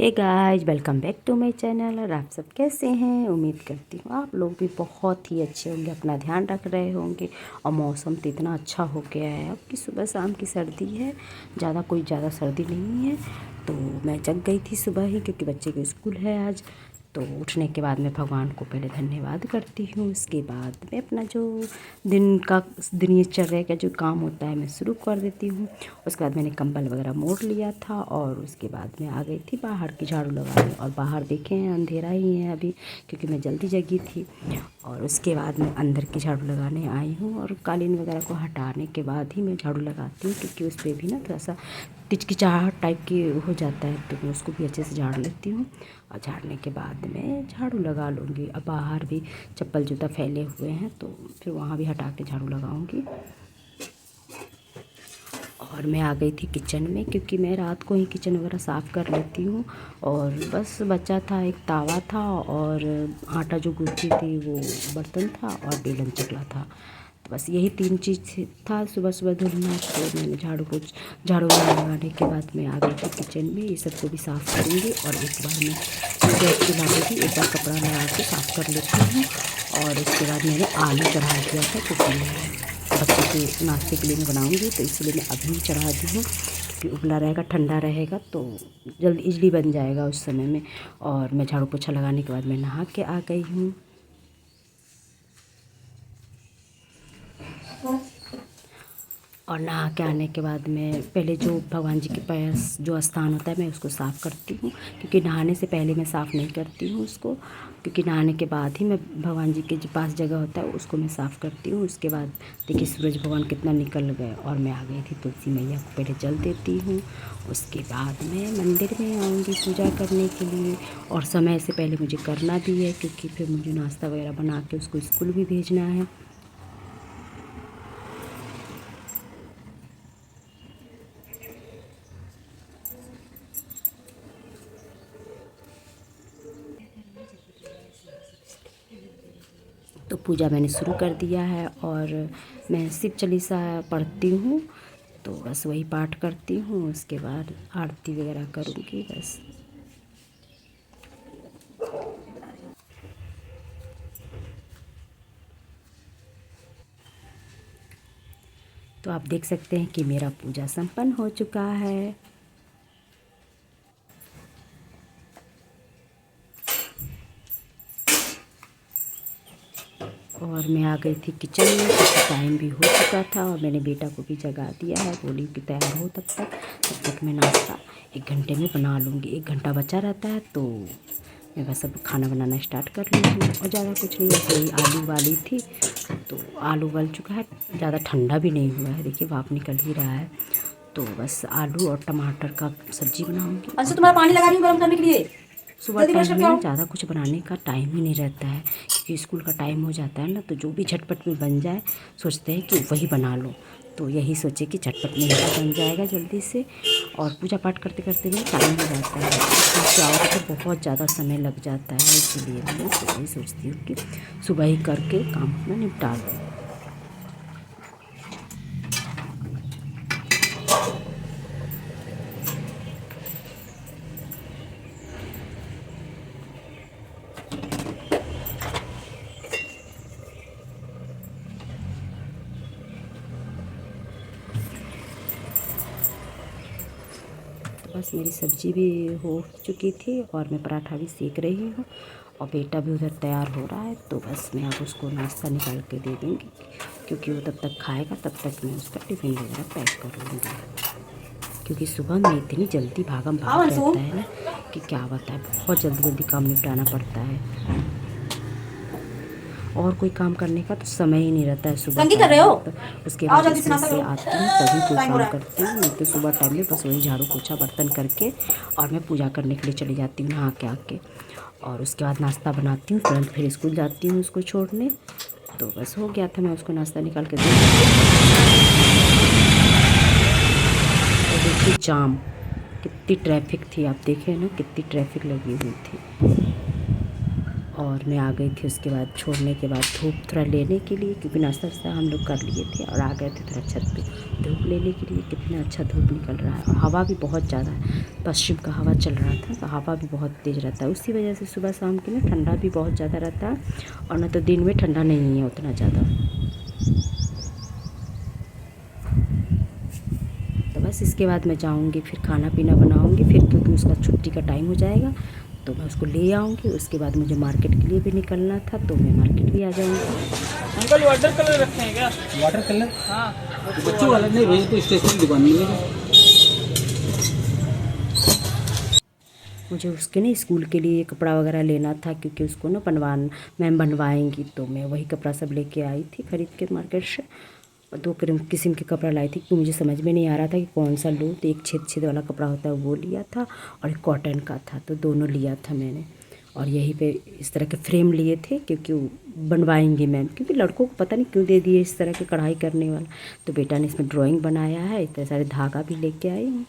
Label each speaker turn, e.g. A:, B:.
A: Hey guys, welcome back to my channel. और आप सब कैसे हैं? उम्मीद करती हूँ आप लोग भी बहुत ही अच्छे होंगे, अपना ध्यान रख रहे होंगे। और मौसम तो इतना अच्छा हो गया है अब कि सुबह शाम की सर्दी है, ज़्यादा सर्दी नहीं है। तो मैं जग गई थी सुबह ही, क्योंकि बच्चे के स्कूल है आज। तो उठने के बाद मैं भगवान को पहले धन्यवाद करती हूँ। उसके बाद मैं अपना जो दिनचर्या का जो काम होता है मैं शुरू कर देती हूँ। उसके बाद मैंने कंबल वगैरह मोड़ लिया था और उसके बाद मैं आ गई थी बाहर की झाड़ू लगाने। और बाहर देखे हैं अंधेरा ही है अभी, क्योंकि मैं जल्दी जगी थी। और उसके बाद मैं अंदर की झाड़ू लगाने आई हूँ और कालीन वगैरह को हटाने के बाद ही मैं झाड़ू लगाती हूँ, क्योंकि उस पर भी ना थोड़ा सा किचकिचाहट टाइप की हो जाता है। तो मैं उसको भी अच्छे से झाड़ लेती हूँ और झाड़ने के बाद मैं झाड़ू लगा लूँगी। अब बाहर भी चप्पल जूता फैले हुए हैं तो फिर वहाँ भी हटा के झाड़ू लगाऊँगी। और मैं आ गई थी किचन में, क्योंकि मैं रात को ही किचन वगैरह साफ़ कर लेती हूँ। और बस बचा था एक तावा था और आटा जो गूँथी थी वो बर्तन था और बेलन चकला था। तो बस यही 3 चीज़ था सुबह सुबह धुलना। तो मैंने झाड़ू लगाने के बाद मैं आ गई थी किचन में। ये सबको भी साफ़ करूँगी और एक बार मैं गैस चुला पे भी एक बार कपड़ा लगा के साफ़ कर लेती हूँ। और उसके बाद मैंने आलू चढ़ा दिया था, क्योंकि बच्चे के नाश्ते के लिए मैं बनाऊँगी, तो इसलिए मैं अभी चढ़ा दी हूँ, क्योंकि उबला रहेगा ठंडा रहेगा तो जल्दी इजली बन जाएगा उस समय में। और मैं झाड़ू पोछा लगाने के बाद मैं नहा के आ गई हूँ। और नहा के आने के बाद मैं पहले जो भगवान जी के पास जो स्थान होता है मैं उसको साफ़ करती हूँ, क्योंकि नहाने से पहले मैं साफ़ नहीं करती हूँ उसको, क्योंकि नहाने के बाद ही मैं भगवान जी के जो पास जगह होता है उसको मैं साफ़ करती हूँ। उसके बाद देखिए सूरज भगवान कितना निकल गए और मैं आ गई थी तुलसी मैया को पहले जल देती हूँ। उसके बाद मैं मंदिर में आऊँगी पूजा करने के लिए। और समय से पहले मुझे करना भी है, क्योंकि फिर मुझे नाश्ता वगैरह बना के उसको स्कूल भी भेजना है। तो पूजा मैंने शुरू कर दिया है और मैं शिव चालीसा पढ़ती हूँ। तो बस वही पाठ करती हूँ, उसके बाद आरती वगैरह करूँगी बस। तो आप देख सकते हैं कि मेरा पूजा संपन्न हो चुका है। और मैं आ गई थी किचन में, क्योंकि टाइम भी हो चुका था और मैंने बेटा को भी जगा दिया है। बोली कि तैयार हो तब तक मैं नाश्ता 1 घंटे में बना लूँगी। 1 घंटा बचा रहता है तो मैं बस अब खाना बनाना स्टार्ट कर लूँगी। और ज़्यादा कुछ नहीं, बस यही आलू उबाली थी तो आलू उबल चुका है, ज़्यादा ठंडा भी नहीं हुआ है, देखिए भाप निकल ही रहा है। तो बस आलू और टमाटर का सब्ज़ी बनाऊँगी।
B: अच्छा, तुम्हारा पानी लगा रही हूँ गर्म करने के लिए।
A: सुबह टाइम में ना ज़्यादा कुछ बनाने का टाइम ही नहीं रहता है, क्योंकि स्कूल का टाइम हो जाता है ना, तो जो भी झटपट में बन जाए सोचते हैं कि वही बना लो। तो यही सोचे कि झटपट में ही बन जाएगा जल्दी से। और पूजा पाठ करते करते भी टाइम हो जाता है, क्या होता है बहुत ज़्यादा समय लग जाता है। इसलिए मैं सुबह ही सोचती हूँ कि सुबह ही करके काम अपना निपटा दूँ। बस मेरी सब्ज़ी भी हो चुकी थी और मैं पराठा भी सेक रही हूँ और बेटा भी उधर तैयार हो रहा है। तो बस मैं अब उसको नाश्ता निकाल के दे दूँगी, क्योंकि वो तब तक खाएगा, तब तक मैं उसका टिफ़िन वगैरह पैक कर लूँगी। क्योंकि सुबह में इतनी जल्दी भागम भाग रहता है ना कि क्या बताएं, बहुत जल्दी जल्दी काम निपटाना पड़ता है और कोई काम करने का तो समय ही नहीं रहता है सुबह
B: कर रहे हो?
A: तो उसके बाद स्कूल से आती हूँ तभी कोई काम करती हूँ, नहीं तो सुबह टाइम में बस वही झाड़ू पोछा बर्तन करके और मैं पूजा करने के लिए चली जाती हूँ नहा के आके। और उसके बाद नाश्ता बनाती हूँ, तुरंत फिर स्कूल जाती हूँ उसको छोड़ने। तो बस हो गया था, मैं उसको नाश्ता निकाल के दे। और देखिए जाम, कितनी ट्रैफिक थी, आप देखें ना कितनी ट्रैफिक लगी हुई थी। और मैं आ गई थी उसके बाद छोड़ने के बाद धूप थोड़ा लेने के लिए, क्योंकि नाश्ता वास्ता हम लोग कर लिए थे और आ गए थे थोड़ा छत पे धूप लेने के लिए। कितना अच्छा धूप निकल रहा है और हवा भी बहुत ज़्यादा है, पश्चिम का हवा चल रहा था तो हवा भी बहुत तेज़ रहता है। उसी वजह से सुबह शाम की ना ठंडा भी बहुत ज़्यादा रहता है, और ना तो दिन में ठंडा नहीं है उतना ज़्यादा। तो बस इसके बाद मैं जाऊंगी फिर खाना पीना बनाऊंगी फिर, क्योंकि उसका छुट्टी का टाइम हो जाएगा तो मैं उसको ले आऊंगी। उसके बाद मुझे मार्केट के लिए भी निकलना था तो मैं मार्केट भी आ जाऊंगी।
C: अंकल वाटर कलर रखे हैं क्या?
D: वाटर कलर
C: हाँ
D: बच्चों वाला नहीं भैया, तो स्टेशनरी दुकान मिलेगा।
A: मुझे उसके ना स्कूल के लिए कपड़ा वगैरह लेना था, क्योंकि उसको ना मैम बनवाएंगी, तो मैं वही कपड़ा सब लेके आई थी खरीद के मार्केट से। और दो किस्म के कपड़ा लाई थी, क्योंकि मुझे समझ में नहीं आ रहा था कि कौन सा लूँ। तो एक छेद छेद वाला कपड़ा होता है वो लिया था, और एक कॉटन का था, तो दोनों लिया था मैंने। और यहीं पे इस तरह के फ्रेम लिए थे, क्योंकि बनवाएंगे मैम, क्योंकि लड़कों को पता नहीं क्यों दे दिए इस तरह के कढ़ाई करने वाला। तो बेटा ने इसमें ड्राइंग बनाया है, इतने सारे धागा भी लेके आई हूँ।